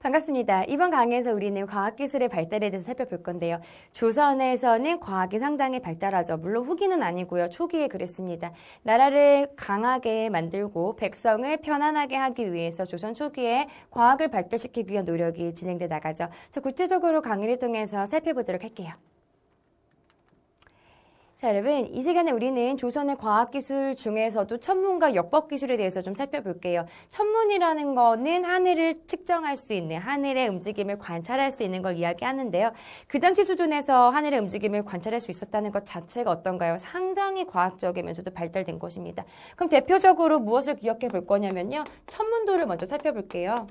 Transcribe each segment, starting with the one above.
반갑습니다. 이번 강의에서 우리는 과학기술의 발달에 대해서 살펴볼 건데요. 조선에서는 과학이 상당히 발달하죠. 물론 후기는 아니고요. 초기에 그랬습니다. 나라를 강하게 만들고 백성을 편안하게 하기 위해서 조선 초기에 과학을 발달시키기 위한 노력이 진행돼 나가죠. 자, 구체적으로 강의를 통해서 살펴보도록 할게요. 자, 여러분, 이 시간에 우리는 조선의 과학기술 중에서도 천문과 역법기술에 대해서 좀 살펴볼게요. 천문이라는 거는 하늘을 측정할 수 있는, 하늘의 움직임을 관찰할 수 있는 걸 이야기하는데요. 그 당시 수준에서 하늘의 움직임을 관찰할 수 있었다는 것 자체가 어떤가요? 상당히 과학적이면서도 발달된 것입니다. 그럼 대표적으로 무엇을 기억해 볼 거냐면요. 천문도를 먼저 살펴볼게요.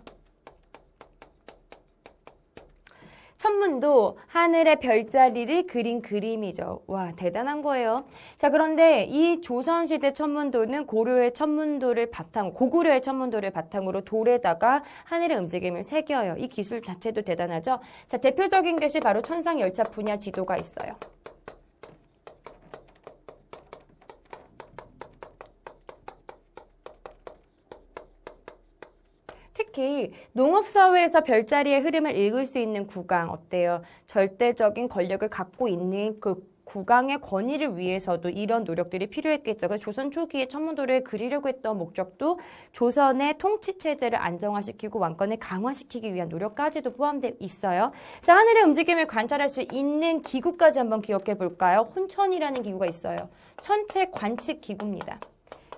천문도 하늘의 별자리를 그린 그림이죠. 와, 대단한 거예요. 자, 그런데 이 조선시대 천문도는 고구려의 천문도를 바탕으로 돌에다가 하늘의 움직임을 새겨요. 이 기술 자체도 대단하죠. 자, 대표적인 것이 바로 천상열차 분야 지도가 있어요. 특히 농업사회에서 별자리의 흐름을 읽을 수 있는 국왕 어때요? 절대적인 권력을 갖고 있는 그 국왕의 권위를 위해서도 이런 노력들이 필요했겠죠. 그래서 조선 초기에 천문도를 그리려고 했던 목적도 조선의 통치체제를 안정화시키고 왕권을 강화시키기 위한 노력까지도 포함되어 있어요. 자, 하늘의 움직임을 관찰할 수 있는 기구까지 한번 기억해 볼까요? 혼천이라는 기구가 있어요. 천체 관측 기구입니다.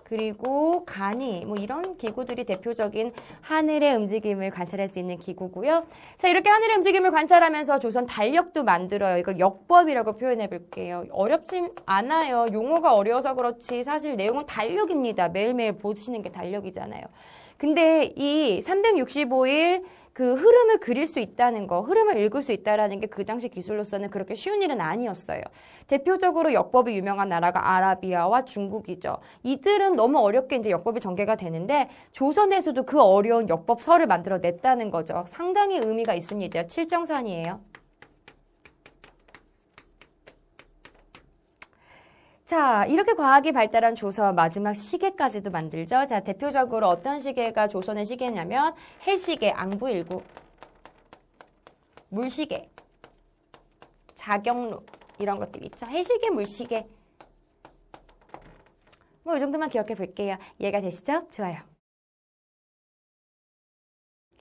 그리고 간이 이런 기구들이 대표적인 하늘의 움직임을 관찰할 수 있는 기구고요. 자, 이렇게 하늘의 움직임을 관찰하면서 조선 달력도 만들어요. 이걸 역법이라고 표현해 볼게요. 어렵지 않아요. 용어가 어려워서 그렇지 사실 내용은 달력입니다. 매일매일 보시는 게 달력이잖아요. 근데 이 365일 그 흐름을 그릴 수 있다는 거, 흐름을 읽을 수 있다는 게 그 당시 기술로서는 그렇게 쉬운 일은 아니었어요. 대표적으로 역법이 유명한 나라가 아라비아와 중국이죠. 이들은 너무 어렵게 이제 역법이 전개가 되는데 조선에서도 그 어려운 역법서를 만들어냈다는 거죠. 상당히 의미가 있습니다. 칠정산이에요. 자, 이렇게 과학이 발달한 조선 마지막 시계까지도 만들죠. 자, 대표적으로 어떤 시계가 조선의 시계냐면 해시계, 앙부일구, 물시계, 자경루 이런 것들이 있죠. 해시계, 물시계. 이 정도만 기억해 볼게요. 이해가 되시죠? 좋아요.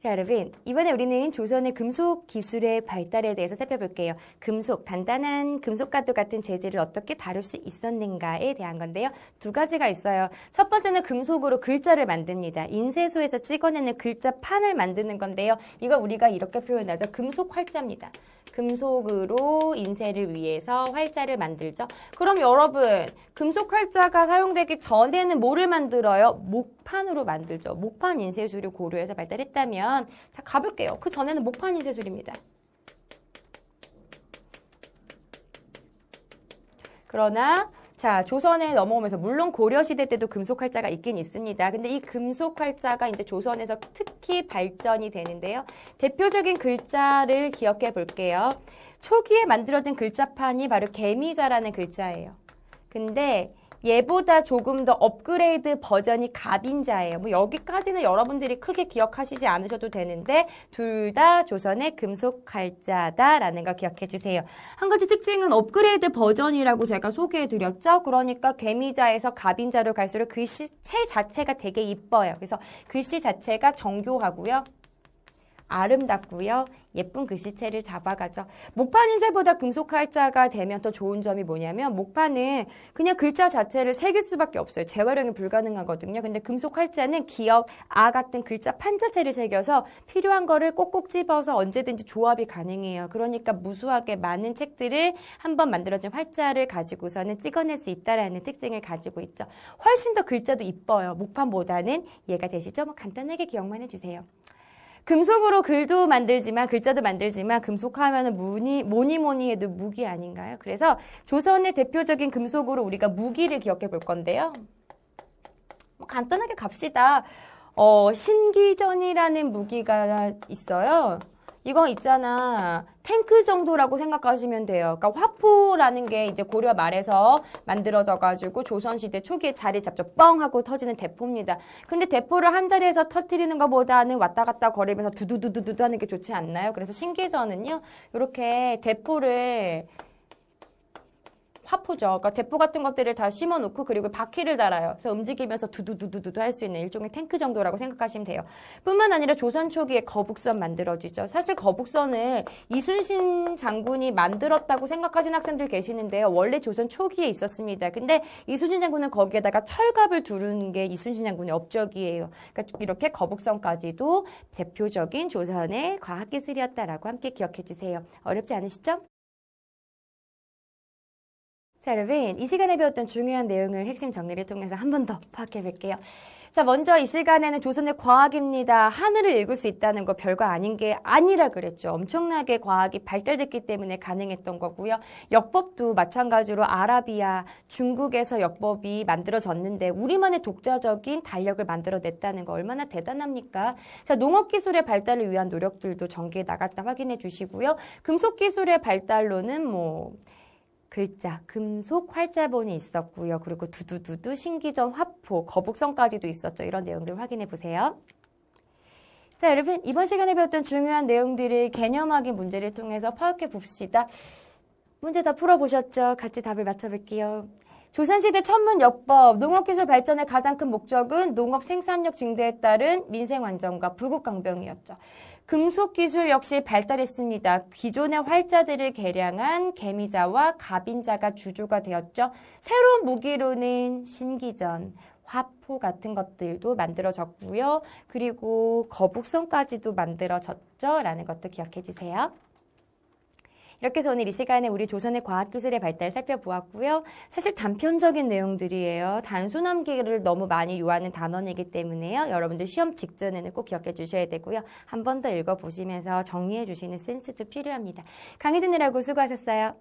자, 여러분, 이번에 우리는 조선의 금속 기술의 발달에 대해서 살펴볼게요. 금속, 단단한 금속과도 같은 재질을 어떻게 다룰 수 있었는가에 대한 건데요. 두 가지가 있어요. 첫 번째는 금속으로 글자를 만듭니다. 인쇄소에서 찍어내는 글자판을 만드는 건데요. 이걸 우리가 이렇게 표현하죠. 금속 활자입니다. 금속으로 인쇄를 위해서 활자를 만들죠. 그럼 여러분, 금속 활자가 사용되기 전에는 뭐를 만들어요? 목판으로 만들죠. 목판 인쇄술을 고려해서 발달했다면, 자, 가볼게요. 그 전에는 목판 인쇄술입니다. 그러나 자, 조선에 넘어오면서 물론 고려시대 때도 금속 활자가 있긴 있습니다. 근데 이 금속 활자가 이제 조선에서 특히 발전이 되는데요. 대표적인 글자를 기억해 볼게요. 초기에 만들어진 글자판이 바로 개미자라는 글자예요. 근데 얘보다 조금 더 업그레이드 버전이 갑인자예요. 여기까지는 여러분들이 크게 기억하시지 않으셔도 되는데 둘 다 조선의 금속 활자다라는 거 기억해 주세요. 한 가지 특징은 업그레이드 버전이라고 제가 소개해 드렸죠. 그러니까 개미자에서 갑인자로 갈수록 글씨체 자체가 되게 이뻐요. 그래서 글씨 자체가 정교하고요. 아름답고요. 예쁜 글씨체를 잡아가죠. 목판 인쇄보다 금속 활자가 되면 더 좋은 점이 뭐냐면 목판은 그냥 글자 자체를 새길 수밖에 없어요. 재활용이 불가능하거든요. 근데 금속 활자는 기역, 아 같은 글자 판 자체를 새겨서 필요한 거를 꼭꼭 집어서 언제든지 조합이 가능해요. 그러니까 무수하게 많은 책들을 한번 만들어진 활자를 가지고서는 찍어낼 수 있다는 특징을 가지고 있죠. 훨씬 더 글자도 이뻐요. 목판보다는. 이해가 되시죠? 간단하게 기억만 해주세요. 금속으로 글도 만들지만 글자도 만들지만 금속하면은 뭐니 해도 무기 아닌가요? 그래서 조선의 대표적인 금속으로 우리가 무기를 기억해 볼 건데요. 간단하게 갑시다. 신기전이라는 무기가 있어요. 이거 있잖아. 탱크 정도라고 생각하시면 돼요. 그러니까 화포라는 게 이제 고려 말에서 만들어져가지고 조선시대 초기에 자리 잡죠. 뻥 하고 터지는 대포입니다. 근데 대포를 한 자리에서 터뜨리는 것보다는 왔다 갔다 거리면서 두두두두두 하는 게 좋지 않나요? 그래서 신기전은요, 이렇게 대포를 화포죠. 그러니까 대포 같은 것들을 다 심어놓고 그리고 바퀴를 달아요. 그래서 움직이면서 두두두두두 할 수 있는 일종의 탱크 정도라고 생각하시면 돼요. 뿐만 아니라 조선 초기에 거북선 만들어지죠. 사실 거북선을 이순신 장군이 만들었다고 생각하시는 학생들 계시는데요. 원래 조선 초기에 있었습니다. 근데 이순신 장군은 거기에다가 철갑을 두르는 게 이순신 장군의 업적이에요. 그러니까 이렇게 거북선까지도 대표적인 조선의 과학기술이었다라고 함께 기억해 주세요. 어렵지 않으시죠? 자, 여러분, 이 시간에 배웠던 중요한 내용을 핵심 정리를 통해서 한 번 더 파악해 볼게요. 자, 먼저 이 시간에는 조선의 과학입니다. 하늘을 읽을 수 있다는 거 별거 아닌 게 아니라 그랬죠. 엄청나게 과학이 발달됐기 때문에 가능했던 거고요. 역법도 마찬가지로 아라비아, 중국에서 역법이 만들어졌는데 우리만의 독자적인 달력을 만들어냈다는 거 얼마나 대단합니까? 자, 농업기술의 발달을 위한 노력들도 전개해 나갔다 확인해 주시고요. 금속기술의 발달로는 글자, 금속 활자본이 있었고요. 그리고 두두두두, 신기전, 화포, 거북선까지도 있었죠. 이런 내용들 확인해 보세요. 자, 여러분, 이번 시간에 배웠던 중요한 내용들을 개념학의 문제를 통해서 파악해 봅시다. 문제 다 풀어보셨죠? 같이 답을 맞춰볼게요. 조선시대 천문역법, 농업기술 발전의 가장 큰 목적은 농업 생산력 증대에 따른 민생 안정과 부국강병이었죠. 금속기술 역시 발달했습니다. 기존의 활자들을 개량한 개미자와 갑인자가 주조가 되었죠. 새로운 무기로는 신기전, 화포 같은 것들도 만들어졌고요. 그리고 거북선까지도 만들어졌죠. 라는 것도 기억해 주세요. 이렇게 해서 오늘 이 시간에 우리 조선의 과학기술의 발달 살펴보았고요. 사실 단편적인 내용들이에요. 단순함기를 너무 많이 요하는 단원이기 때문에요. 여러분들 시험 직전에는 꼭 기억해 주셔야 되고요. 한 번 더 읽어보시면서 정리해 주시는 센스도 필요합니다. 강의 듣느라고 수고하셨어요.